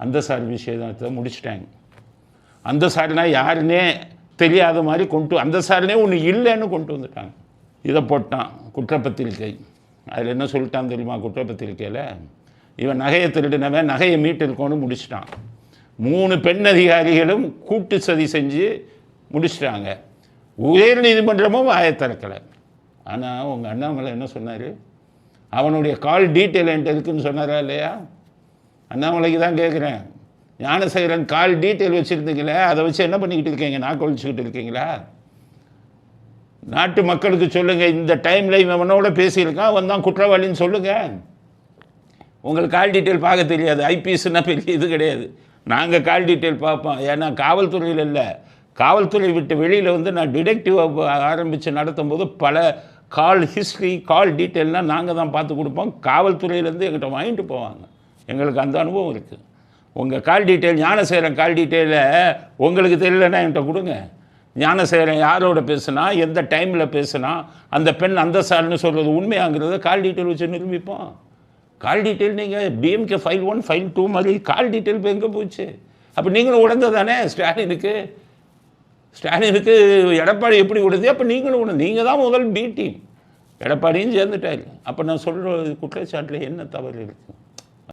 அந்த சார் விஷயத்தை முடிச்சிட்டாங்க. அந்த சார்னா யாருன்னே தெரியாத மாதிரி அந்த சார்னே ஒன்று இல்லைன்னு கொண்டு வந்துட்டாங்க. இதை போட்டான் குற்றப்பத்திரிக்கை. அதில் என்ன சொல்லிட்டான் தெரியுமா? குற்றப்பத்திரிக்கையில் இவன் நகையை திருடினவன் நகையை மீட்டிருக்கோன்னு முடிச்சிட்டான். 3 பெண் அதிகாரிகளும் கூட்டு சதி செஞ்சு முடிச்சிட்டாங்க. உயர் நீதிமன்றமும் வாயை திறக்கலை. ஆனால் உங்கள் அண்ணாமலை என்ன சொன்னார்? அவனுடைய கால் டீட்டெயில் என்கிட்ட இருக்குன்னு சொன்னாரா இல்லையா? அண்ணாமலைக்கு தான் கேட்குறேன். ஞானசேகரன் கால் டீட்டெயில் வச்சுருந்தீங்களே, அதை வச்சு என்ன பண்ணிக்கிட்டு இருக்கீங்க? நாக்கு ஒழிச்சுக்கிட்டு இருக்கீங்களா? நாட்டு மக்களுக்கு சொல்லுங்கள், இந்த டைமில் இவனோட பேசியிருக்கான், அவன் தான் குற்றவாளின்னு சொல்லுங்கள். உங்களுக்கு கால் டீட்டெயில் பார்க்க தெரியாது. ஐபிஎஸ்னா பெரிய இது கிடையாது. நாங்கள் கால் டீட்டெயில் பார்ப்போம். ஏன்னா காவல்துறையில் இல்லை, காவல்துறை விட்டு வெளியில் நான் டிடெக்டிவாக ஆரம்பித்து நடத்தும் போது பல கால் ஹிஸ்ட்ரி கால் டீட்டெயில்னால் நாங்கள் தான் பார்த்து கொடுப்போம். காவல்துறையிலேருந்து எங்கிட்ட வாங்கிட்டு போவாங்க. எங்களுக்கு அந்த அனுபவம் இருக்குது. உங்கள் கால் டீட்டெயில் ஞானசேகரன் கால் டீட்டெயிலை உங்களுக்கு தெரியலன்னா என்கிட்ட கொடுங்க. ஞானசேகரன் யாரோட பேசுனா, எந்த டைமில் பேசுனா, அந்த பெண் அந்த சார்னு சொல்கிறது உண்மையாங்கிறத கால் டீட்டெயில் வச்சு நிரூபிப்போம். கால் டீட்டெயில் நீங்கள் டிஎம்கே ஃபைல் 1 ஃபைல் 2 மாதிரி கால் டீட்டெயில் இப்போ எங்கே போச்சு? அப்போ நீங்களும் உடந்த தானே ஸ்டாலினுக்கு எடப்பாடி எப்படி விடுது? அப்போ நீங்களும் உணர்ந்து. நீங்கள் தான் முதல் பி டீம். எடப்பாடியும் சேர்ந்துட்டாரு. அப்போ நான் சொல்கிற குற்றச்சாட்டில் என்ன தவறு இருக்குது?